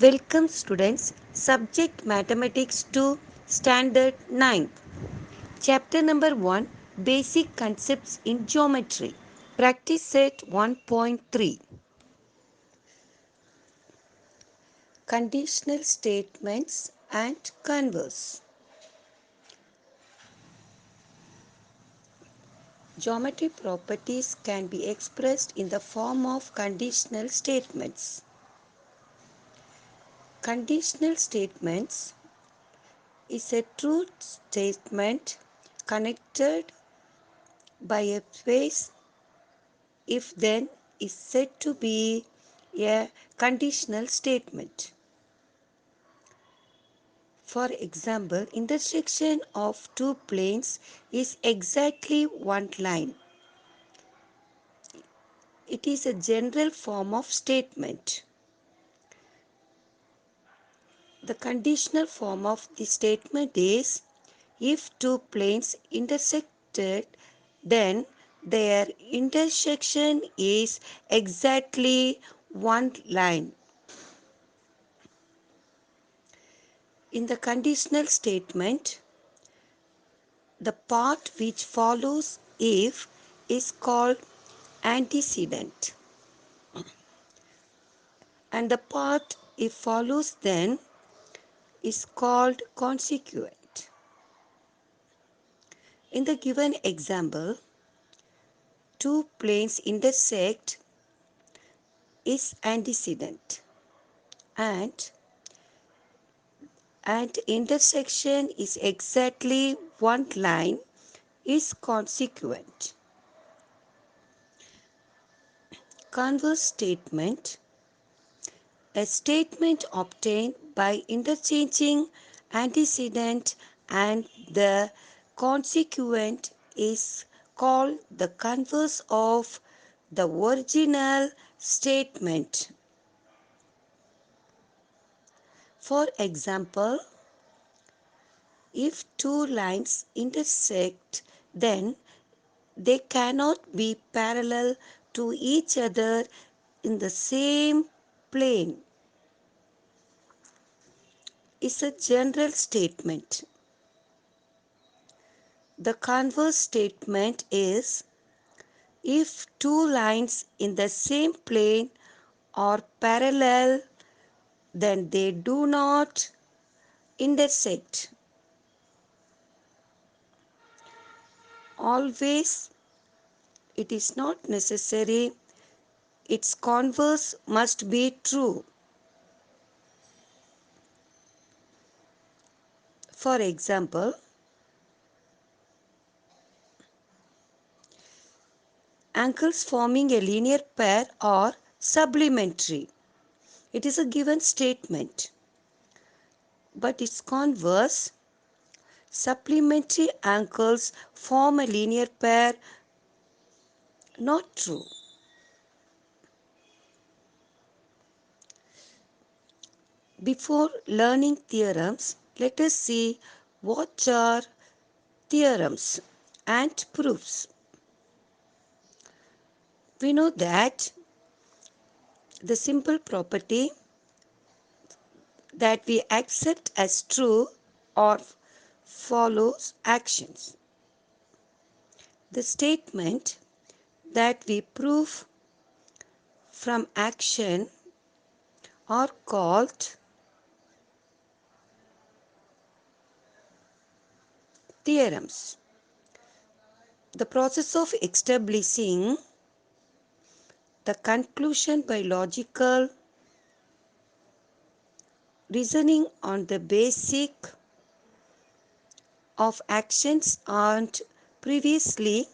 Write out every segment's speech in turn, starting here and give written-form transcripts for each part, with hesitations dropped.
Welcome students, subject mathematics to standard 9. Chapter number 1, basic concepts in geometry. Practice set 1.3. Conditional statements and converse. Geometry properties can be expressed in the form of conditional statements. Conditional statements is a true statement connected by a phrase if then is said to be a conditional statement. For example, intersection of two planes is exactly one line. It is a general form of statement. The conditional form of the statement is if two planes intersected, then their intersection is exactly one line. In the conditional statement, the part which follows if is called antecedent, and the part if follows then is called consequent. In the given example, two planes intersect is antecedent, and intersection is exactly one line is consequent. Converse statement: a statement obtained by interchanging antecedent and the consequent is called the converse of the original statement. For example, if two lines intersect, then they cannot be parallel to each other in the same plane is a general statement. The converse statement is if two lines in the same plane are parallel, then they do not intersect. Always, it is not necessary, its converse must be true. For example, angles forming a linear pair are supplementary. It is a given statement, but its converse, supplementary angles form a linear pair, not true. Before learning theorems, let us see what are theorems and proofs. We know that the simple property that we accept as true or follows actions. The statement that we prove from action are called theorems. The process of establishing the conclusion by logical reasoning on the basis of actions and previously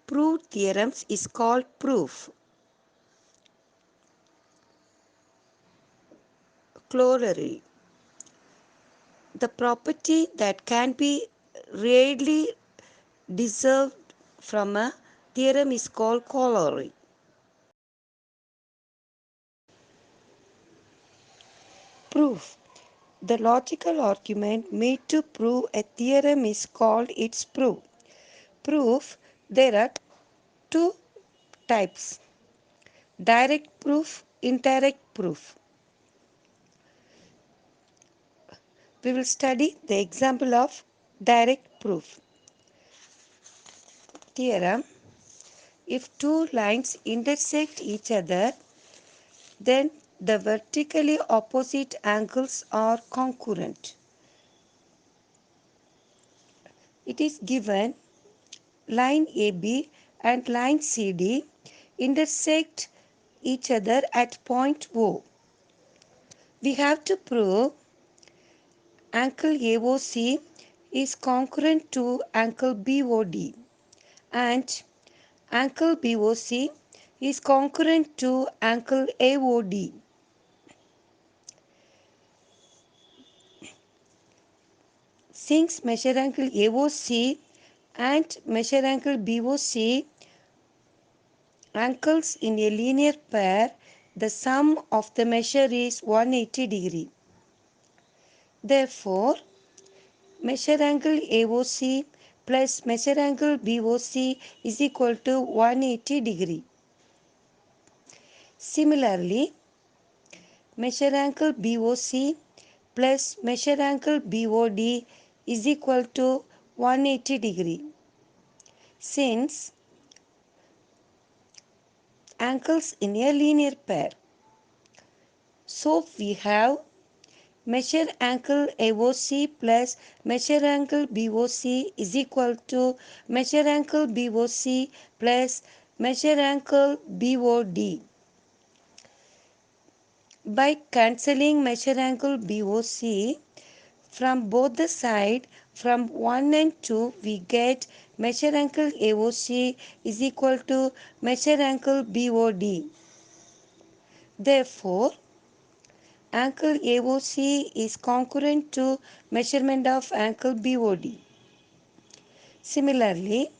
proved theorems is called proof. Corollary: the property that can be rarely derived from a theorem is called corollary. Proof: the logical argument made to prove a theorem is called its proof. Proof: there are two types: direct proof, indirect proof. We will study the example of direct proof. Theorem: if two lines intersect each other, then the vertically opposite angles are congruent. It is given line AB and line CD intersect each other at point O. We have to prove angle AOC is congruent to angle BOD and angle BOC is congruent to angle AOD. Since measure angle AOC and measure angle BOC angles in a linear pair, the sum of the measure is 180 degree. Therefore, measure angle AOC plus measure angle BOC is equal to 180 degree. Similarly, measure angle BOC plus measure angle BOD is equal to 180 degree. Since angles in a linear pair, so we have measure angle AOC plus measure angle BOC is equal to measure angle BOC plus measure angle BOD. By cancelling measure angle BOC from both the side from 1 and 2, we get measure angle AOC is equal to measure angle BOD. Therefore, angle AOC is congruent to measurement of angle BOD. Similarly,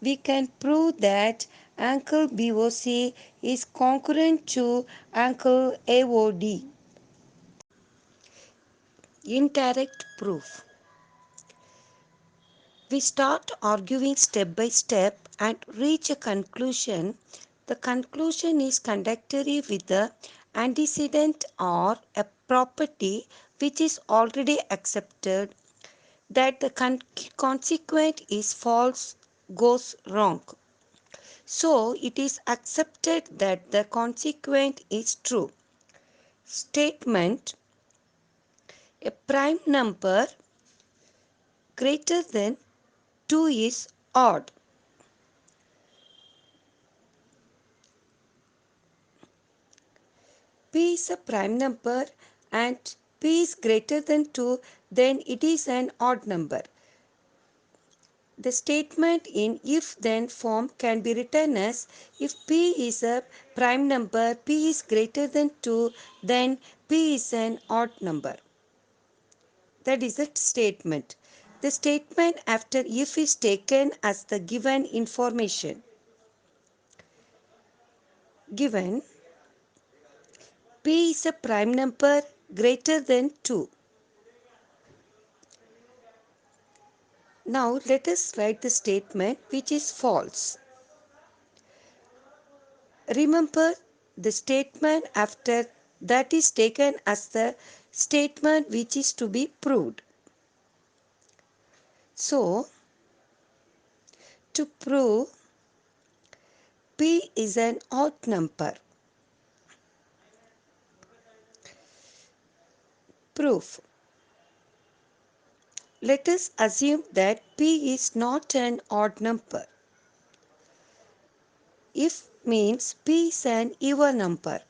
we can prove that angle BOC is congruent to angle AOD. Indirect proof. We start arguing step by step and reach a conclusion. The conclusion is contradictory with the antecedent or a property which is already accepted that the consequent is false goes wrong. So it is accepted that the consequent is true. Statement: a prime number greater than 2 is odd. P is a prime number and P is greater than 2, then it is an odd number. The statement in if-then form can be written as: if P is a prime number, P is greater than 2, then P is an odd number. That is a statement. The statement after if is taken as the given information. Given P is a prime number greater than 2. Now let us write the statement which is false. Remember, the statement after that is taken as the statement which is to be proved. So, to prove P is an odd number. Proof. Let us assume that P is not an odd number. If means P is an even number.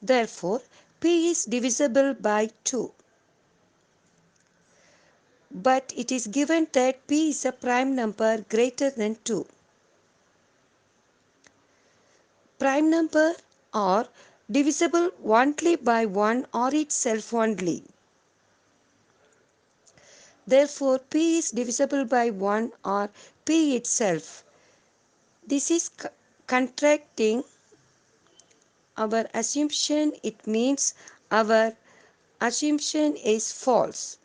Therefore, P is divisible by 2. But it is given that P is a prime number greater than 2. Prime number are divisible only by 1 or itself only. Therefore, P is divisible by 1 or P itself. This is contradicting our assumption. It means our assumption is false.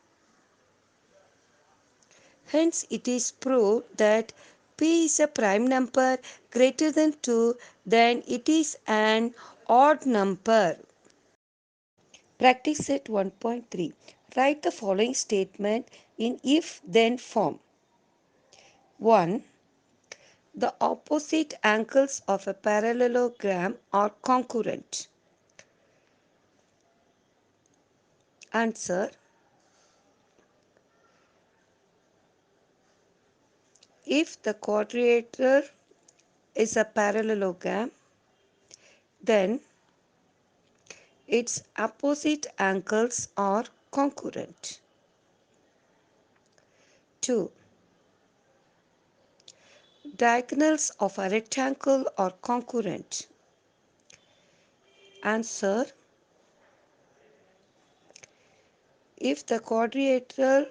Hence, it is proved that P is a prime number greater than 2, then it is an odd number. Practice set 1.3. Write the following statement in if then form. 1. The opposite angles of a parallelogram are congruent. Answer. If the quadrilateral is a parallelogram, then its opposite angles are congruent. 2. Diagonals of a rectangle are congruent. Answer. If the quadrilateral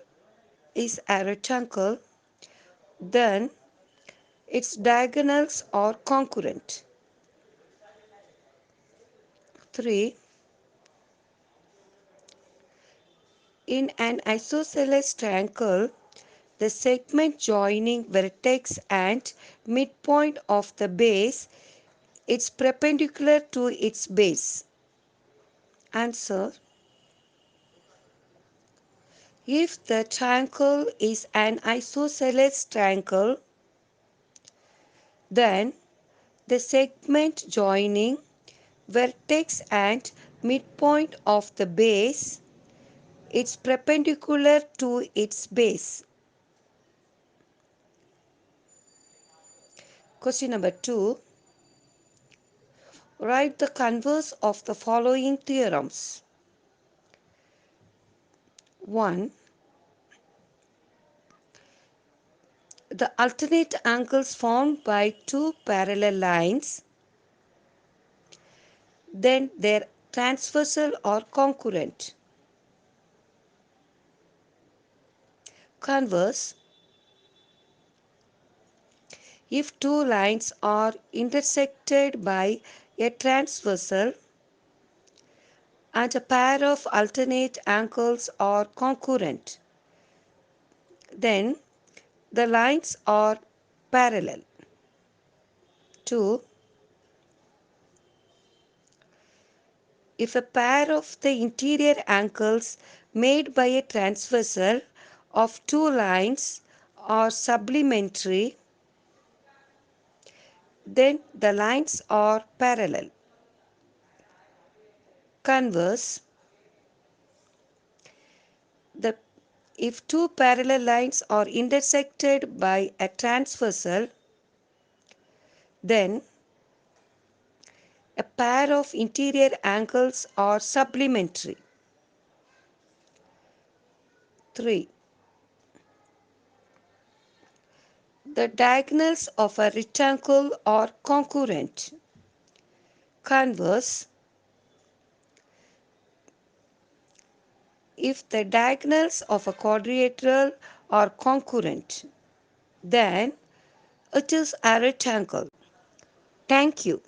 is a rectangle, then its diagonals are congruent. 3. In an isosceles triangle, the segment joining vertex and midpoint of the base is perpendicular to its base. Answer. If the triangle is an isosceles triangle, then the segment joining vertex and midpoint of the base is perpendicular to its base. Question number 2. Write the converse of the following theorems. 1. The alternate angles formed by two parallel lines, then their transversal or congruent. Converse. If two lines are intersected by a transversal and a pair of alternate angles are congruent, then the lines are parallel. 2. If a pair of the interior angles made by a transversal of two lines are supplementary, then the lines are parallel. Converse. The If two parallel lines are intersected by a transversal, then a pair of interior angles are supplementary. 3. The diagonals of a rectangle are congruent. Converse. If the diagonals of a quadrilateral are congruent, then it is a rectangle. Thank you.